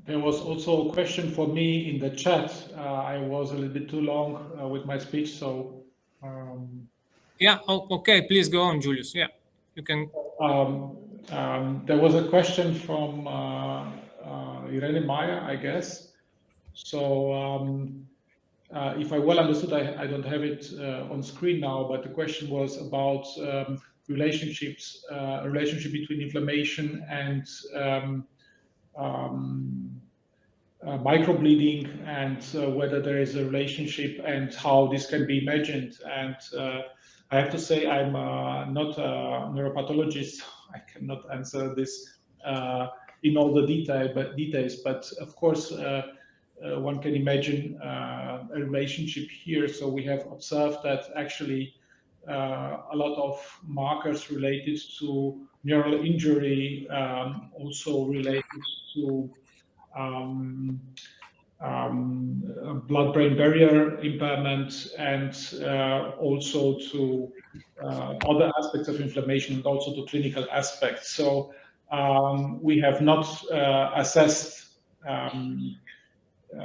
There was also a question for me in the chat. I was a little bit too long with my speech, so. Yeah. Oh, okay. Please go on, Julius. Yeah, you can. There was a question from Irene Meyer, I guess. So if I well understood, I don't have it on screen now, but the question was about relationship between inflammation and microbleeding, and whether there is a relationship and how this can be imagined. And I have to say, I'm not a neuropathologist. I cannot answer this in all the details, but of course, one can imagine a relationship here. So we have observed that actually a lot of markers related to neural injury, also related to blood-brain barrier impairment, and also to other aspects of inflammation, and also to clinical aspects. So we have not assessed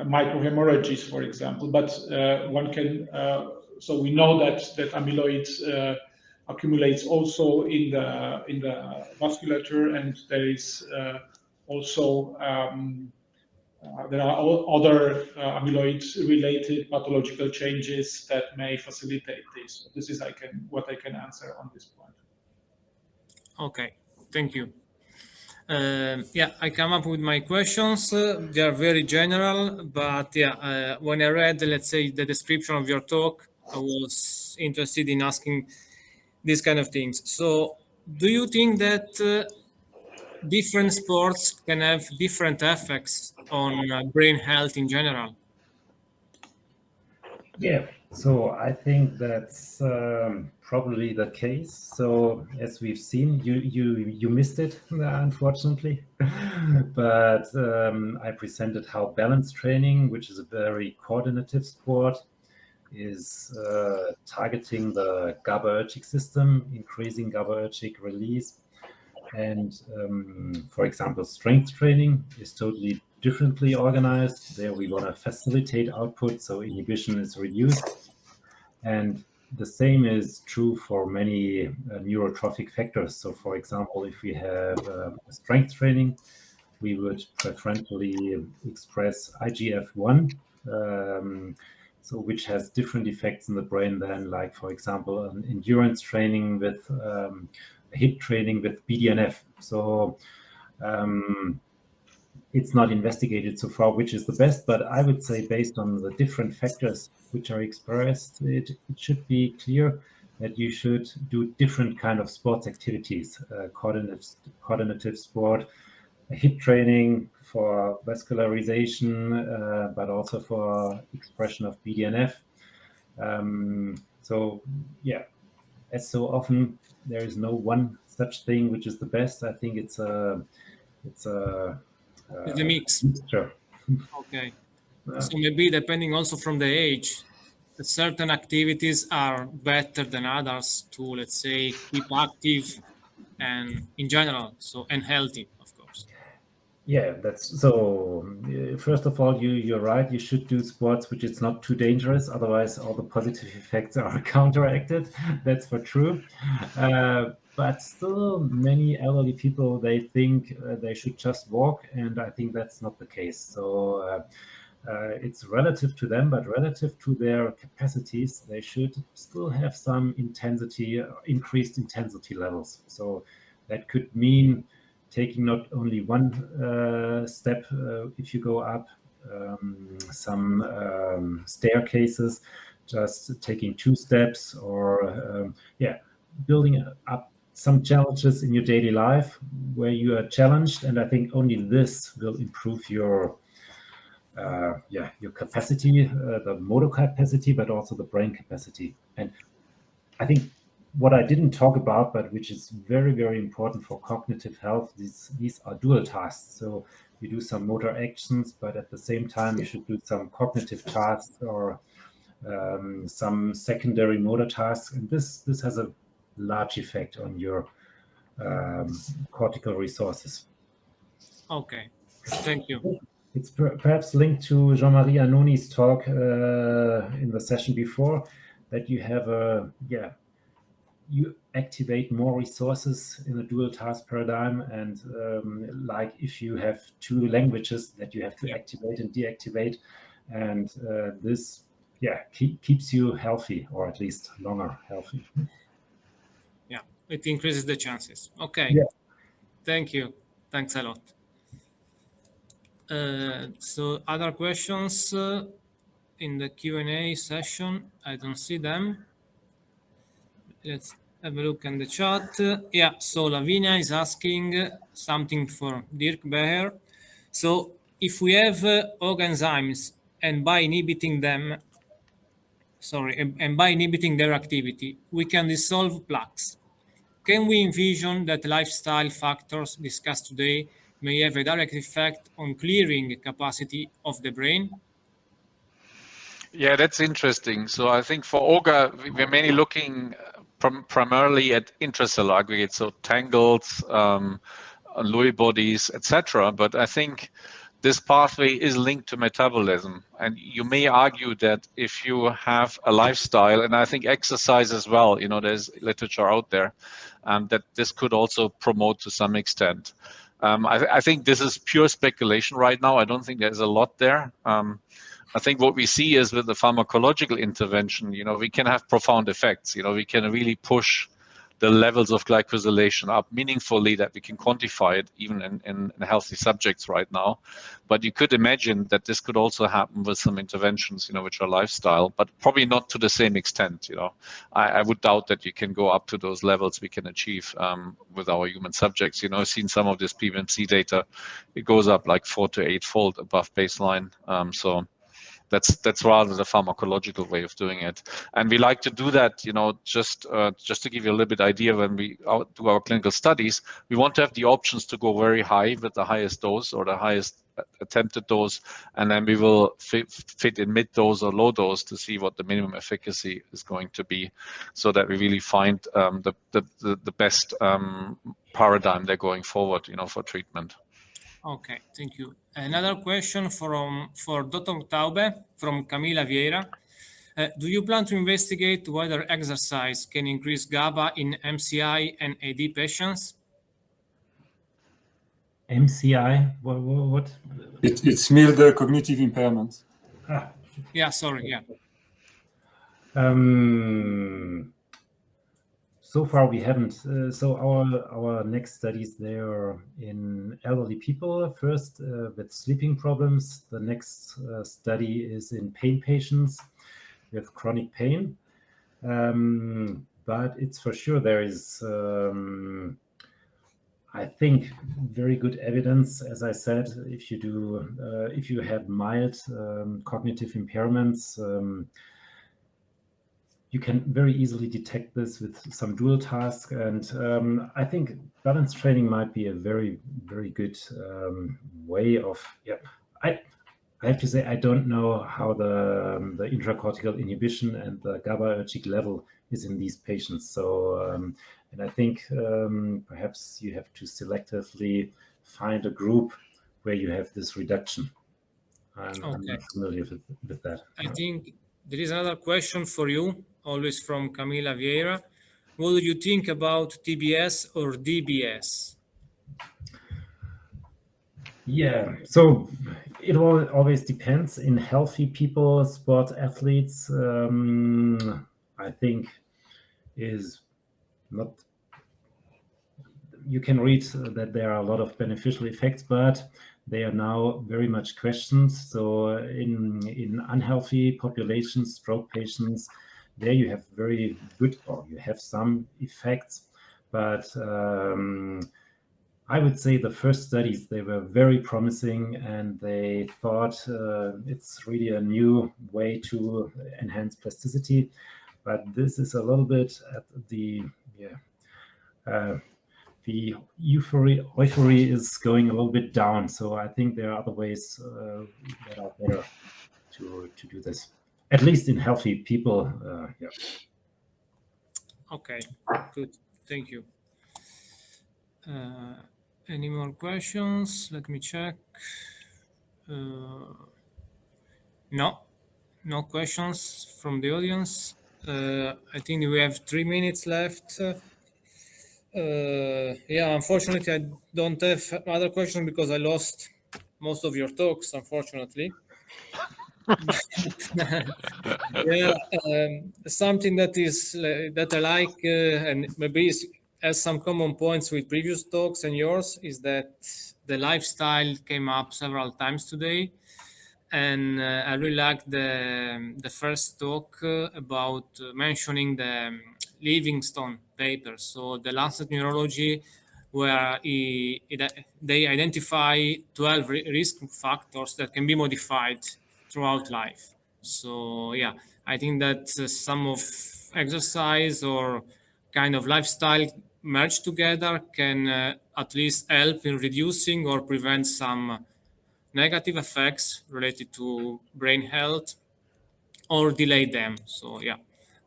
microhemorrhages, for example, but one can. So we know that amyloid accumulates also in the vasculature, and there is also there are other amyloid-related pathological changes that may facilitate this. This is what I can answer on this point. Okay, thank you. Yeah, I come up with my questions. They are very general, but yeah, when I read, let's say, the description of your talk, I was interested in asking these kind of things. So, do you think that different sports can have different effects on brain health in general? Yeah, so I think that's probably the case. So as we've seen, you missed it, unfortunately. But I presented how balance training, which is a very coordinative sport, is targeting the GABAergic system, increasing GABAergic release. And for example, strength training is totally differently organized. There we want to facilitate output, so inhibition is reduced. And the same is true for many neurotrophic factors. So for example, if we have strength training, we would preferentially express IGF-1, so which has different effects in the brain than, like, for example, an endurance training with HIIT training with BDNF. So it's not investigated so far which is the best, but I would say based on the different factors which are expressed, it should be clear that you should do different kind of sports activities, coordinative sport, HIIT training for vascularization, but also for expression of BDNF. So yeah, as so often, there is no one such thing which is the best. I think it's a mix. Sure. Okay. So maybe depending also from the age, certain activities are better than others to, let's say, keep active and in general, so, and healthy, of course. Yeah, that's so. First of all, you're right. You should do sports which is not too dangerous. Otherwise, all the positive effects are counteracted. That's for true. But still, many elderly people, they think they should just walk, and I think that's not the case. So it's relative to them, but relative to their capacities, they should still have some intensity, increased intensity levels. So that could mean taking not only one step if you go up some staircases, just taking 2 steps, or building up some challenges in your daily life where you are challenged. And I think only this will improve your capacity, the motor capacity, but also the brain capacity. And I think what I didn't talk about, but which is very, very important for cognitive health, these are dual tasks. So you do some motor actions, but at the same time, you should do some cognitive tasks or some secondary motor tasks. And this has a large effect on your cortical resources. Okay, thank you. It's perhaps linked to Jean-Marie Annoni's talk in the session before, that you have you activate more resources in a dual task paradigm, and like if you have two languages that you have to activate and deactivate, and this keeps you healthy, or at least longer healthy. Yeah, it increases the chances. Okay. Yeah. Thank you. Thanks a lot. So other questions in the Q&A session? I don't see them. Let's have a look in the chat. Yeah, so Lavinia is asking something for Dirk Beher. So if we have enzymes and by inhibiting them, and by inhibiting their activity, we can dissolve plaques. Can we envision that lifestyle factors discussed today may have a direct effect on clearing capacity of the brain? Yeah, that's interesting. So I think for OGA, we're mainly looking primarily at intracellular aggregates, so tangles, Lewy bodies, etc. But I think this pathway is linked to metabolism. And you may argue that if you have a lifestyle, and I think exercise as well, there's literature out there, that this could also promote to some extent. I think this is pure speculation right now. I don't think there's a lot there. I think what we see is with the pharmacological intervention, we can have profound effects. We can really push the levels of glycosylation up meaningfully, that we can quantify it even in healthy subjects right now. But you could imagine that this could also happen with some interventions, which are lifestyle, but probably not to the same extent. I would doubt that you can go up to those levels we can achieve with our human subjects. I've seen some of this PBMC data. It goes up like 4 to 8-fold above baseline. So that's rather the pharmacological way of doing it, and we like to do that. Just to give you a little bit idea, when we do our clinical studies, we want to have the options to go very high with the highest dose or the highest attempted dose, and then we will fit in mid dose or low dose to see what the minimum efficacy is going to be, so that we really find the best paradigm there going forward, for treatment. Okay, thank you. Another question for Dr. Taube from Camila Vieira. Do you plan to investigate whether exercise can increase GABA in MCI and AD patients? MCI? What? It's mild cognitive impairment. Yeah, sorry, yeah. So far we haven't. So our next studies, they are in elderly people first with sleeping problems. The next study is in pain patients with chronic pain. But it's for sure there is, I think, very good evidence. As I said, if you have mild cognitive impairments, you can very easily detect this with some dual task, and I think balance training might be a very, very good way of. Yeah, I have to say I don't know how the intracortical inhibition and the GABAergic level is in these patients. So, and I think perhaps you have to selectively find a group where you have this reduction. I'm not familiar with that. I think there is another question for you, always from Camila Vieira. What do you think about TBS or DBS? Yeah, so it always depends. In healthy people, sport athletes, I think is not. You can read that there are a lot of beneficial effects, but they are now very much questioned. So in unhealthy populations, stroke patients, there you have very good, or you have some effects, but I would say the first studies, they were very promising, and they thought it's really a new way to enhance plasticity. But this is a little bit at the euphoria is going a little bit down. So I think there are other ways that are better to do this, at least in healthy people. Yeah. Okay, good. Thank you. Any more questions? Let me check. No questions from the audience. I think we have 3 minutes left. Yeah, unfortunately, I don't have other questions because I lost most of your talks, unfortunately. Yeah, something that I like and maybe has some common points with previous talks and yours is that the lifestyle came up several times today. And I really like the first talk about mentioning the Livingstone paper. So the Lancet Neurology, where they identify 12 risk factors that can be modified throughout life. So yeah, I think that some of exercise or kind of lifestyle merged together can at least help in reducing or prevent some negative effects related to brain health or delay them. So yeah,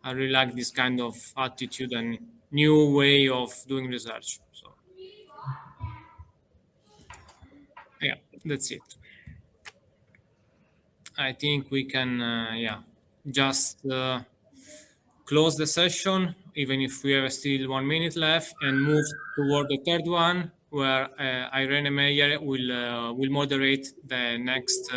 I really like this kind of attitude and new way of doing research. So yeah, that's it. I think we can just close the session, even if we have still 1 minute left, and move toward the third one, where Irene Meyer will moderate the next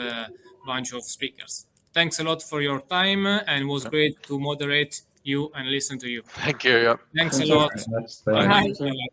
bunch of speakers. Thanks a lot for your time, and it was great to moderate you and listen to you. Thank you. Yeah. Thanks a lot. Bye. Bye.